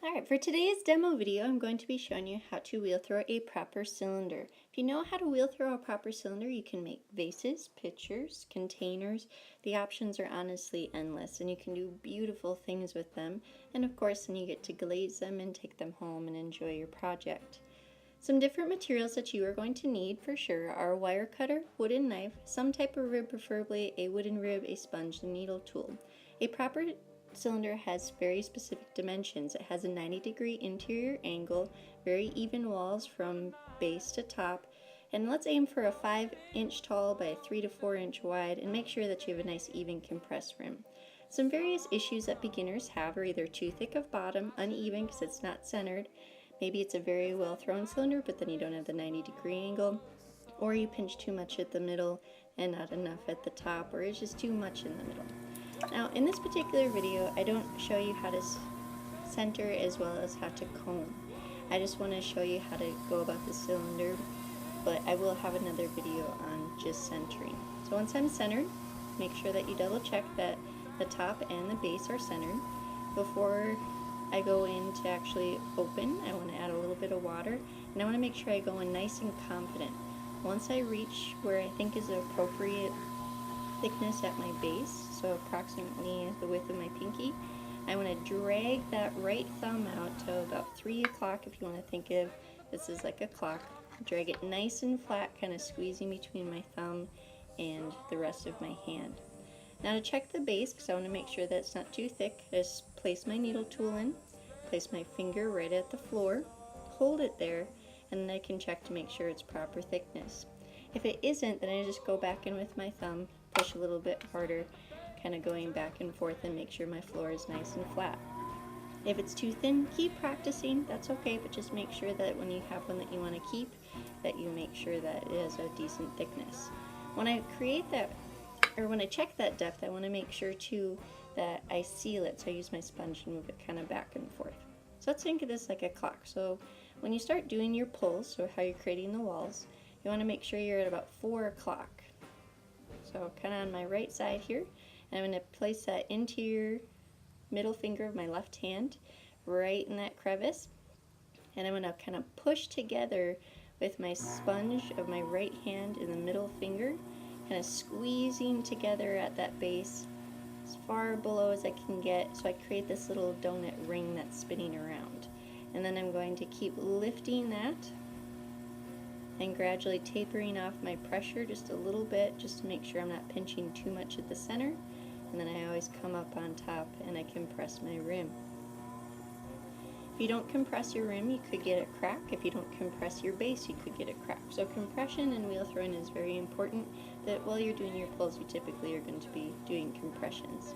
Alright, for today's demo video, I'm going to be showing you how to wheel throw a proper cylinder. If you know how to wheel throw a proper cylinder, you can make vases, pitchers, containers. The options are honestly endless, and you can do beautiful things with them. And of course, then you get to glaze them and take them home and enjoy your project. Some different materials that you are going to need for sure are a wire cutter, wooden knife, some type of rib, preferably a wooden rib, a sponge, and needle tool. A proper cylinder has very specific dimensions. It has a 90-degree interior angle, very even walls from base to top, and let's aim for a 5-inch tall by a 3 to 4 inch wide, and make sure that you have a nice even compressed rim. Some various issues that beginners have are either too thick of bottom, uneven because it's not centered, maybe it's a very well thrown cylinder but then you don't have the 90-degree angle, or you pinch too much at the middle and not enough at the top, or it's just too much in the middle. Now in this particular video I don't show you how to center as well as how to comb. I just want to show you how to go about the cylinder, but I will have another video on just centering. So once I'm centered, make sure that you double check that the top and the base are centered. Before I go in to actually open, I want to add a little bit of water, and I want to make sure I go in nice and confident. Once I reach where I think is the appropriate thickness at my base, so approximately the width of my pinky, I want to drag that right thumb out to about 3 o'clock, if you want to think of this is like a clock. Drag it nice and flat, kind of squeezing between my thumb and the rest of my hand. Now to check the base, because I want to make sure that it's not too thick, I just place my needle tool in, place my finger right at the floor, hold it there, and then I can check to make sure it's proper thickness. If it isn't, then I just go back in with my thumb, push a little bit harder, kind of going back and forth, and make sure my floor is nice and flat. If it's too thin, keep practicing, that's okay, but just make sure that when you have one that you want to keep, that you make sure that it has a decent thickness. When I create that, or when I check that depth, I want to make sure too that I seal it, so I use my sponge and move it kind of back and forth. So let's think of this like a clock. So when you start doing your pulls, so how you're creating the walls, you want to make sure you're at about 4 o'clock. So kind of on my right side here, and I'm going to place that interior middle finger of my left hand right in that crevice, and I'm going to kind of push together with my sponge of my right hand and the middle finger, kind of squeezing together at that base as far below as I can get, so I create this little donut ring that's spinning around. And then I'm going to keep lifting that and gradually tapering off my pressure just a little bit, just to make sure I'm not pinching too much at the center. And then I always come up on top and I compress my rim. If you don't compress your rim, you could get a crack. If you don't compress your base, you could get a crack. So compression and wheel throwing is very important, that while you're doing your pulls, you typically are going to be doing compressions.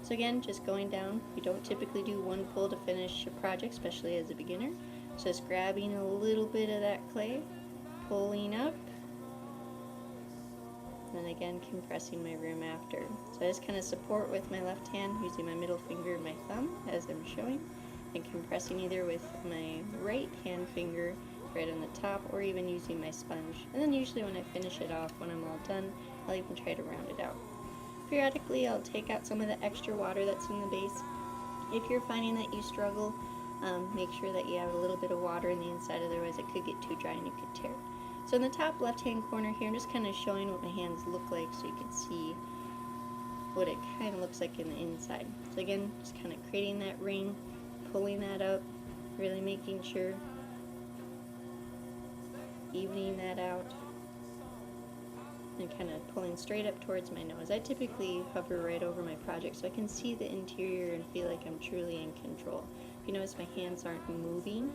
So again, just going down, you don't typically do one pull to finish a project, especially as a beginner. So just grabbing a little bit of that clay, pulling up, and then again compressing my rim after. So I just kind of support with my left hand using my middle finger and my thumb as I'm showing, and compressing either with my right hand finger right on the top, or even using my sponge. And then usually when I finish it off, when I'm all done, I'll even try to round it out. Periodically I'll take out some of the extra water that's in the base. If you're finding that you struggle, make sure that you have a little bit of water in the inside, otherwise it could get too dry and you could tear. So in the top left hand corner here, I'm just kind of showing what my hands look like so you can see what it kind of looks like in the inside. So again, just kind of creating that ring, pulling that up, really making sure, evening that out, and kind of pulling straight up towards my nose. I typically hover right over my project so I can see the interior and feel like I'm truly in control. If you notice my hands aren't moving,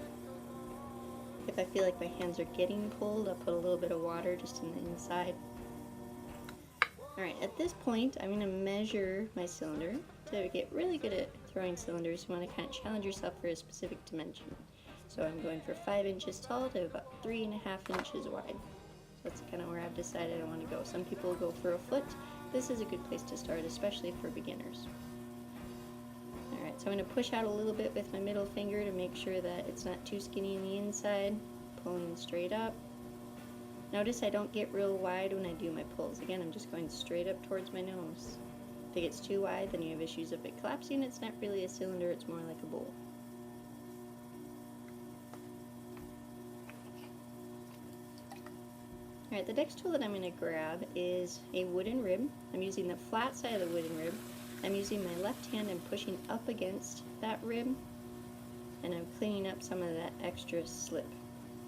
if I feel like my hands are getting pulled, I'll put a little bit of water just in the inside. Alright, at this point I'm going to measure my cylinder. To get really good at throwing cylinders, you want to kind of challenge yourself for a specific dimension. So I'm going for 5 inches tall to about 3.5 inches wide. So that's kind of where I've decided I want to go. Some people go for a foot. This is a good place to start, especially for beginners. Alright, so I'm going to push out a little bit with my middle finger to make sure that it's not too skinny on the inside, pulling straight up. Notice I don't get real wide when I do my pulls. Again, I'm just going straight up towards my nose. If it gets too wide, then you have issues of it collapsing. It's not really a cylinder, it's more like a bowl. Alright, the next tool that I'm going to grab is a wooden rib. I'm using the flat side of the wooden rib. I'm using my left hand and pushing up against that rib, and I'm cleaning up some of that extra slip.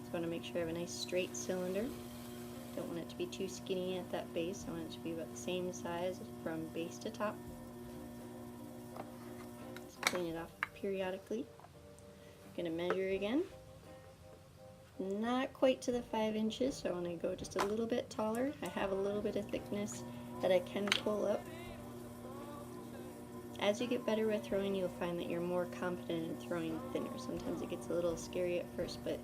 So I want to make sure I have a nice straight cylinder. Don't want it to be too skinny at that base. I want it to be about the same size from base to top. Just clean it off periodically. I'm going to measure again. Not quite to the 5 inches, so I want to go just a little bit taller. I have a little bit of thickness that I can pull up. As you get better with throwing, you'll find that you're more confident in throwing thinner. Sometimes it gets a little scary at first, but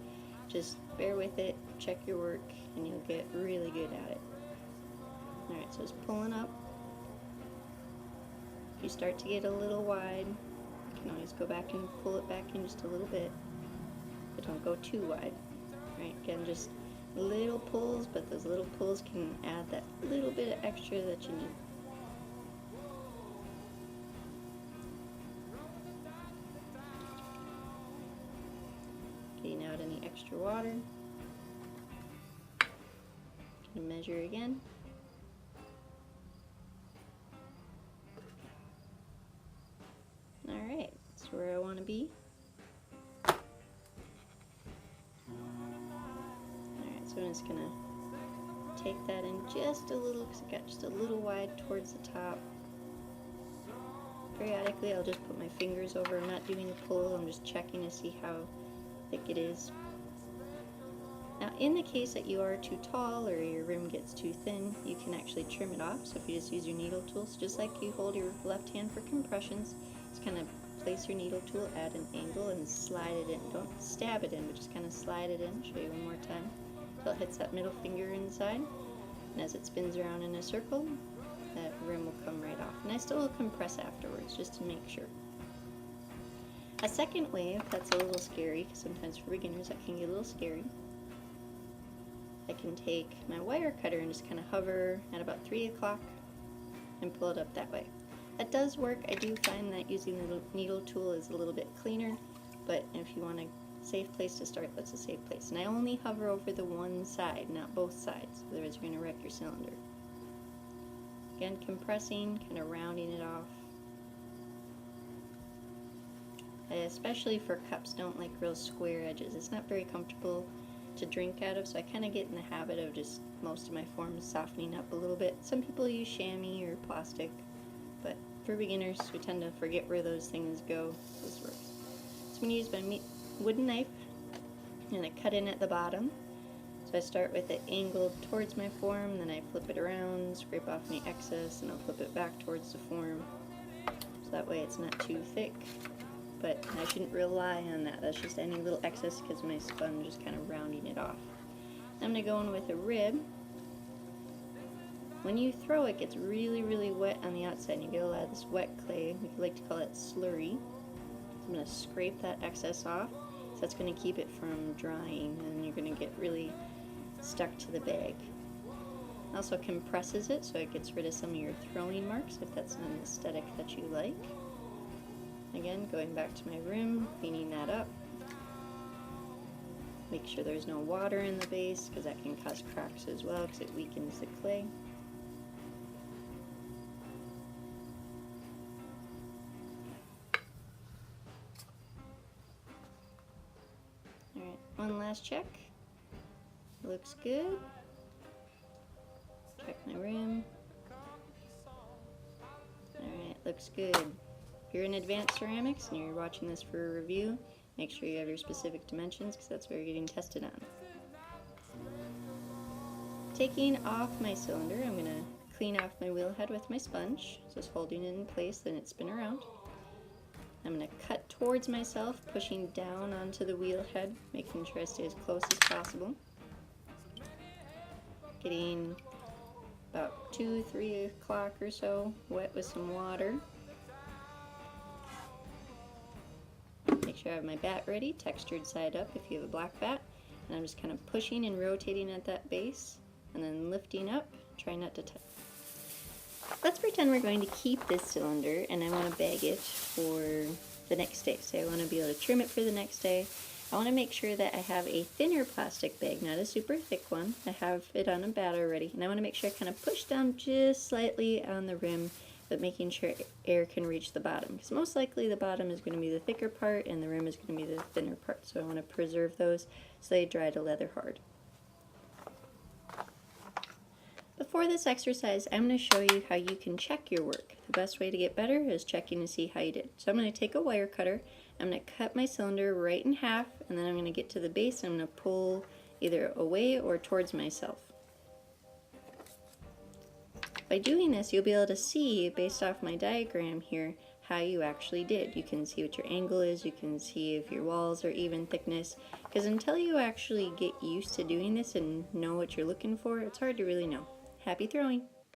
just bear with it, check your work, and you'll get really good at it. Alright, so it's pulling up. If you start to get a little wide, you can always go back and pull it back in just a little bit, but don't go too wide. Right, again, just little pulls, but those little pulls can add that little bit of extra that you need. Getting out any extra water. Gonna measure again. Alright, that's where I want to be. So I'm just going to take that in just a little, because it got just a little wide towards the top. Periodically I'll just put my fingers over. I'm not doing a pull, I'm just checking to see how thick it is. Now in the case that you are too tall or your rim gets too thin, you can actually trim it off. So if you just use your needle tool, so just like you hold your left hand for compressions, just kind of place your needle tool at an angle and slide it in. Don't stab it in, but just kind of slide it in. Show you one more time. Until it hits that middle finger inside, and as it spins around in a circle, that rim will come right off. And I still will compress afterwards just to make sure. A second way, if that's a little scary, because sometimes for beginners that can get a little scary, I can take my wire cutter and just kind of hover at about 3 o'clock and pull it up that way. That does work. I do find that using the needle tool is a little bit cleaner, but if you want a safe place to start, that's a safe place. And I only hover over the one side, not both sides, otherwise you're going to wreck your cylinder. Again, compressing, kind of rounding it off. I especially for cups don't like real square edges. It's not very comfortable to drink out of, so I kind of get in the habit of just most of my forms softening up a little bit. Some people use chamois or plastic, but for beginners we tend to forget where those things go. This works. So I'm going to use my wooden knife and I cut in at the bottom. So I start with it angled towards my form, then I flip it around, scrape off any excess, and I'll flip it back towards the form. So that way it's not too thick, but I shouldn't rely on that. That's just any little excess because when I spun, I'm just kind of rounding it off. I'm going to go in with a rib. When you throw, it gets really, really wet on the outside, and you get a lot of this wet clay. We like to call it slurry. I'm going to scrape that excess off, so that's going to keep it from drying, and you're going to get really stuck to the bag. It also compresses it, so it gets rid of some of your throwing marks, if that's an aesthetic that you like. Again, going back to my rim, cleaning that up. Make sure there's no water in the base, because that can cause cracks as well, because it weakens the clay. Alright, one last check. Looks good. Check my rim. Alright, looks good. If you're in advanced ceramics and you're watching this for a review, make sure you have your specific dimensions because that's what you're getting tested on. Taking off my cylinder, I'm going to clean off my wheel head with my sponge. Just holding it in place, then it spin around. I'm going to cut towards myself, pushing down onto the wheel head, making sure I stay as close as possible. Getting about 2-3 o'clock or so wet with some water. Make sure I have my bat ready, textured side up if you have a black bat. And I'm just kind of pushing and rotating at that base, and then lifting up, try not to touch. Let's pretend we're going to keep this cylinder and I want to bag it for the next day. So I want to be able to trim it for the next day. I want to make sure that I have a thinner plastic bag, not a super thick one. I have it on a bat already, and I want to make sure I kind of push down just slightly on the rim, but making sure air can reach the bottom, because most likely the bottom is going to be the thicker part and the rim is going to be the thinner part, so I want to preserve those so they dry to leather hard. Before this exercise, I'm going to show you how you can check your work. The best way to get better is checking to see how you did. So I'm going to take a wire cutter, I'm going to cut my cylinder right in half, and then I'm going to get to the base and I'm going to pull either away or towards myself. By doing this, you'll be able to see, based off my diagram here, how you actually did. You can see what your angle is, you can see if your walls are even thickness, because until you actually get used to doing this and know what you're looking for, it's hard to really know. Happy throwing!